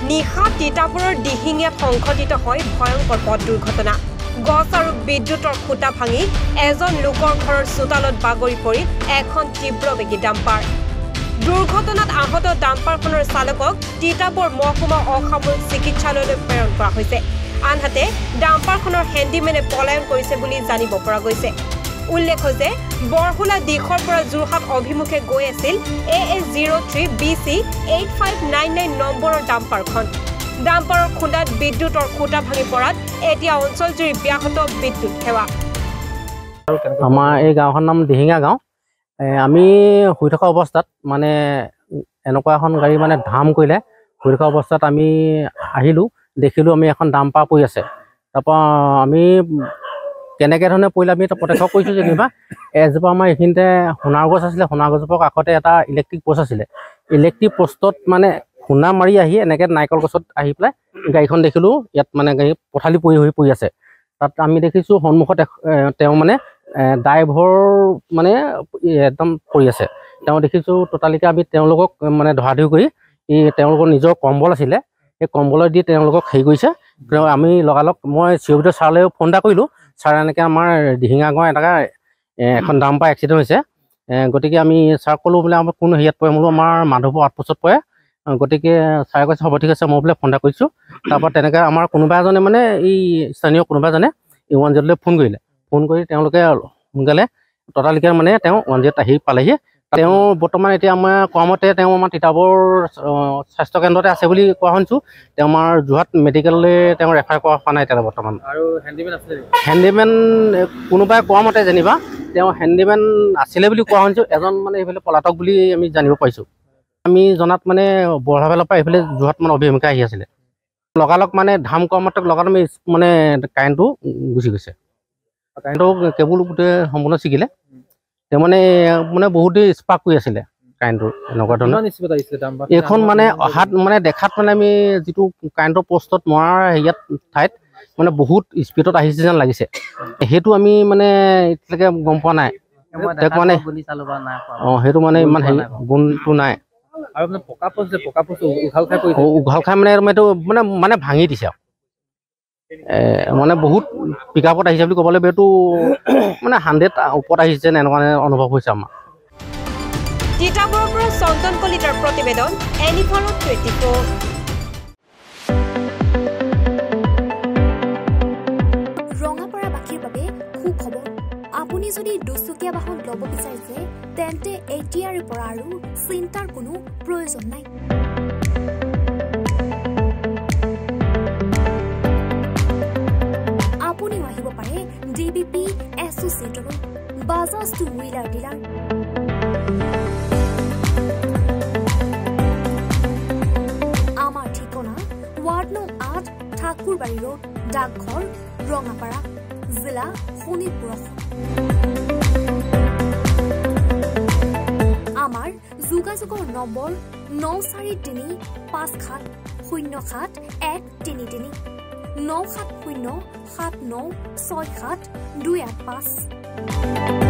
নিশা তিতাবৰৰ দিহিঙিয়াত সংঘটিত হয় ভয়ংকৰ পথ দুৰ্ঘটনা গছ আৰু বিদ্যুতৰ খুঁটা ভাঙি এজন লোকৰ ঘৰৰ চোতালত বাগৰি পৰি এখন তীব্ৰবেগী ডাম্পাৰ দুৰ্ঘটনাত আহত ডাম্পাৰখনৰ চালকক তিতাবৰ মহকুমা অসামৰিক চিকিৎসালয়লৈ প্ৰেৰণ কৰা হৈছে আনহাতে ডাম্পাৰখনৰ হেণ্ডিমেনে পলায়ন কৰিছে বুলি জানিব পৰা গৈছে উল্লেখ হৈছে বৰহুলা দিশৰ পৰা যোৰহাট অভিমুখে গৈ আছিল AS03 BC 8599 নম্বৰৰ ডাম্পাৰখন ডাম্পাৰৰ খুঁটাত বিদ্যুতৰ খুঁটা ভাঙি পৰাত এতিয়া অঞ্চলজুৰি ব্যাহত বিদ্যুৎ সেৱা আমাৰ এই গাঁওখনৰ নাম দিহিঙা গাঁও আমি শুই থকা অৱস্থাত মানে এনেকুৱা এখন গাড়ী মানে ধাম কৰিলে শুই থকা অৱস্থাত আমি আহিলোঁ দেখিলোঁ আমি এখন ডাম্পাৰ পৰি আছে তাৰপৰা আমি কেনেকৈ ধৰণে পৰিলে আমি প্ৰত্যক্ষ কৰিছোঁ যেনিবা এজোপা আমাৰ এইখিনিতে সোণাৰ গছ আছিলে সোণাৰ গছজোপাৰ কাষতে এটা ইলেক্ট্ৰিক প'ষ্ট আছিলে ইলেক্ট্ৰিক প'ষ্টত মানে সোণা মাৰি আহি এনেকৈ নাৰিকল গছত আহি পেলাই গাড়ীখন দেখিলোঁ ইয়াত মানে গাড়ী পথালি পৰি আছে তাত আমি দেখিছোঁ সন্মুখত তেওঁ মানে ড্ৰাইভৰ মানে একদম পৰি আছে তেওঁ দেখিছোঁ ট'টালিকৈ আমি তেওঁলোকক মানে ধৰাধৰি কৰি তেওঁলোকৰ নিজৰ কম্বল আছিলে সেই কম্বলত দি তেওঁলোকক হেৰি কৰিছে আমি লগালগ মই চিঅ'ভিটো ছাৰলৈ ফোন এটা কৰিলোঁ ছাৰ এনেকৈ আমাৰ দিহিঙা গাঁৱৰ এটা এখন ডাম্পাৰ এক্সিডেণ্ট হৈছে গতিকে আমি ছাৰক ক'লোঁ বোলে আমাৰ কোন হেৰিয়াত পৰে বোলো আমাৰ মাধৱপুৰ আউটপোষ্টত পৰে গতিকে ছাৰে কৈছে হ'ব ঠিক আছে মই বোলে ফোন এটা কৰিছোঁ তাৰপৰা তেনেকৈ আমাৰ কোনোবা এজনে মানে এই স্থানীয় কোনোবা এজনে 108লৈ ফোন কৰিলে ফোন কৰি তেওঁলোকে সোনকালে ট'টালিকৈ মানে তেওঁ 108 আহি পালেহি তেওঁ বৰ্তমান এতিয়া আমাৰ কোৱা মতে তেওঁ আমাৰ তিতাবৰ স্বাস্থ্য কেন্দ্ৰতে আছে বুলি কোৱা শুনিছোঁ তেওঁ আমাৰ যোৰহাট মেডিকেললৈ তেওঁ ৰেফাৰ কৰা হোৱা নাই এতিয়া বৰ্তমান আৰু হেণ্ডিমেন আছিলে হেণ্ডিমেন কোনোবাই কোৱা মতে যেনিবা তেওঁ হেণ্ডিমেন আছিলে বুলি কোৱা শুনিছোঁ এজন মানে এইফালে পলাতক বুলি আমি জানিব পাৰিছোঁ আমি জনাত মানে বৰহাফালৰ পৰা এইফালে যোৰহাট মানে অভিমুখে আহি আছিলে লগালগ মানে ধাম কৰা মাত্ৰক লগালগ আমি মানে কাৰেণ্টটো গুচি গৈছে কাৰেণ্টৰ কেবুল গোটেই সম্পূৰ্ণ ছিগিলে তেওঁ মানে বহুত দেৰি স্পাৰ্ক কৰি আছিলে কাৰেণ্টৰ এনেকুৱা ধৰণৰ এইখন মানে অহাত মানে দেখাত মানে আমি যিটো কাৰেণ্টৰ প'ষ্টত মৰাৰ হেৰিয়াত ঠাইত মানে বহুত স্পীডত আহিছে যেন লাগিছে সেইটো আমি মানে এতিয়ালৈকে গম পোৱা নাই মানে সেইটো মানে ইমান হেৰি গুণটো নাই আৰু মানে পকা প'ষ্ট উঘাল খাই মানে এইটো মানে ভাঙি দিছে আৰু মানে বহুত পিক আপত আহিছে বুলি ক'ব লাগিব এইটো মানে 100 ওপৰত আহিছে এনেকুৱা অনুভৱ হৈছে আমাৰ তিতাবৰৰ পৰা চন্দন কলিতাৰ প্ৰতিবেদন এনিভাৰত 24 ৰঙাপাৰাবাসীৰ বাবে সুখবৰ আপুনি যদি দুচকীয়া বাহন ল'ব বিচাৰিছে তেন্তে এতিয়াৰে পৰা আৰু চিন্তাৰ কোনো প্ৰয়োজন নাই আপুনিও আহিব পাৰে DBP এছ'চিয়েটৰ বাজাজ টু হুইলাৰ ডিলাৰ আমাৰ ঠিকনা ৱাৰ্ড নং 8 ঠাকুৰবাৰী ৰোড ডাকঘৰ ৰঙাপাৰা জিলা শোণিতপুৰ আমাৰ যোগাযোগৰ নম্বৰ 9435707133 9707967285285